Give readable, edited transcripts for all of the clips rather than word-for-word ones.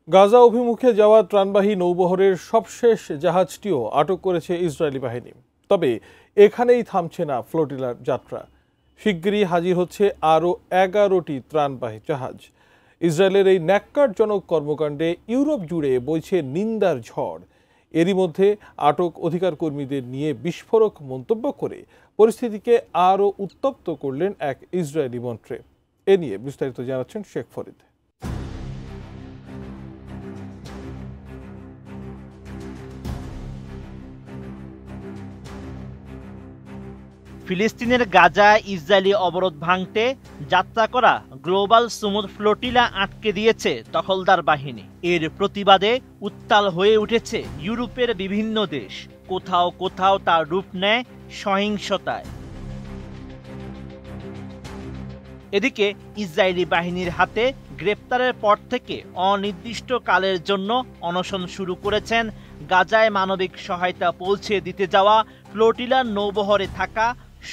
গাজা অভিমুখে যাওয়া ত্রাণবাহী নৌবহরের সবশেষ জাহাজটিও আটক করেছে ইসরায়েলি বাহিনী। তবে এখানেই থামছে না ফ্লোটিলার যাত্রা। শিগগিরই হাজির হচ্ছে আরও 11টি ত্রাণবাহী জাহাজ। ইসরায়েলের এই ন্যাক্কারজনক কর্মকাণ্ডে ইউরোপ জুড়ে বইছে নিন্দার ঝড়। এরই মধ্যে আটক অধিকার কর্মীদের নিয়ে বিস্ফোরক মন্তব্য করে পরিস্থিতিকে আরও উত্তপ্ত করলেন এক ইসরায়েলি মন্ত্রী। এ নিয়ে বিস্তারিত জানাচ্ছেন শেখ ফরিদ। ফিলিস্তিনের গাজায় ইসরায়েলি অবরোধ ভাঙতে যাত্রা করা গ্লোবাল সুমুদ ফ্লোটিলা আটকে দিয়েছে দখলদার বাহিনী। এর প্রতিবাদে উত্তাল হয়ে উঠেছে ইউরোপের বিভিন্ন দেশ। কোথাও কোথাও তার রূপ নেয় সহিংসতায়। এদিকে ইসরায়েলি বাহিনীর হাতে গ্রেপ্তারের পর থেকে অনির্দিষ্টকালের জন্য অনশন শুরু করেছেন গাজায় মানবিক সহায়তা পৌঁছে দিতে যাওয়া ফ্লোটিলার নৌবহরে থাকা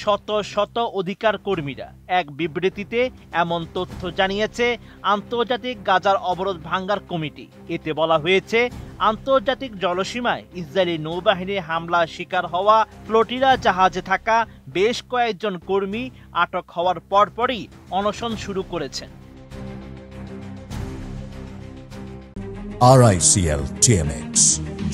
শত শত অধিকার কর্মীরা। এক বিবৃতিতে এমন তথ্য জানিয়েছে আন্তর্জাতিক গাজার অবরোধ ভাঙ্গার কমিটি। এতে বলা হয়েছে, আন্তর্জাতিক জলসীমায় ইসরায়েলি নৌবাহিনীর হামলার শিকার হওয়া ফ্লোটিলা জাহাজে থাকা বেশ কয়েকজন কর্মী আটক হওয়ার পরপরই অনশন শুরু করেছেন। RICL TMX,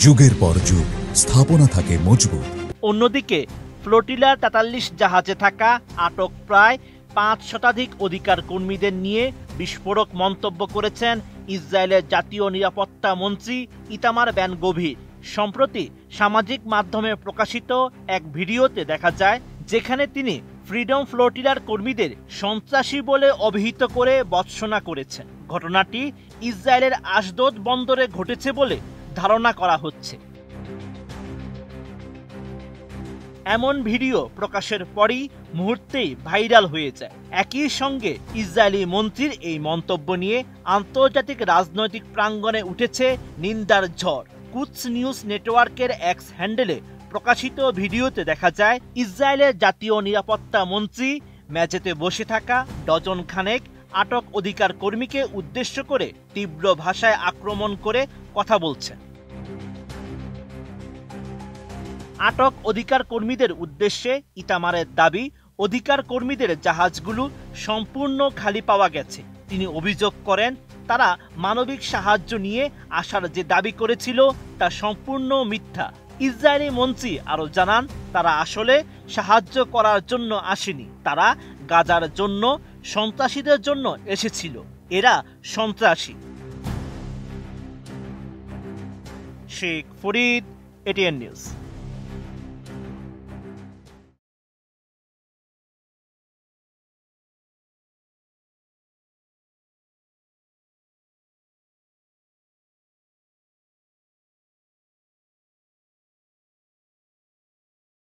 যুগের পর যুগ স্থাপনা থাকে মজবুত। অন্যদিকে ফ্লোটিলার 43 জাহাজে থাকা আটক প্রায় 5 শতাধিক অধিকার কর্মীদের নিয়ে বিস্ফোরক মন্তব্য করেছেন ইসরায়েলের জাতীয় নিরাপত্তা মন্ত্রী ইতামার বেন গভির। সম্প্রতি সামাজিক মাধ্যমে প্রকাশিত এক ভিডিওতে দেখা যায়, যেখানে তিনি ফ্রিডম ফ্লোটিলার কর্মীদের সন্ত্রাসী বলে অভিহিত করে ভর্ৎসনা করেছেন। ঘটনাটি ইসরায়েলের আশদোদ বন্দরে ঘটেছে বলে ধারণা করা হচ্ছে। এমন ভিডিও প্রকাশের পরই মুহূর্তেই ভাইরাল হয়ে যায়। একই সঙ্গে ইসরায়েলি মন্ত্রীর এই মন্তব্য নিয়ে আন্তর্জাতিক রাজনৈতিক প্রাঙ্গণে উঠেছে নিন্দার ঝড়। কুদস নিউজ নেটওয়ার্কের এক্স হ্যান্ডেলে প্রকাশিত ভিডিওতে দেখা যায়, ইসরায়েলের জাতীয় নিরাপত্তা মন্ত্রী মেঝেতে বসে থাকা ডজন খানেক আটক অধিকার কর্মীকে উদ্দেশ্য করে তীব্র ভাষায় আক্রমণ করে কথা বলছেন। আটক অধিকার কর্মীদের উদ্দেশ্যে ইতামারের দাবি, অধিকার কর্মীদের জাহাজগুলো সম্পূর্ণ খালি পাওয়া গেছে। তিনি অভিযোগ করেন, তারা মানবিক সাহায্য নিয়ে আসার যে দাবি করেছিল তা সম্পূর্ণ মিথ্যা। ইসরায়েলি মন্ত্রী আরও জানান, তারা আসলে সাহায্য করার জন্য আসেনি, তারা গাজার জন্য সন্ত্রাসীদের জন্য এসেছিল। এরা সন্ত্রাসী। Sheikh Farid, ATN news.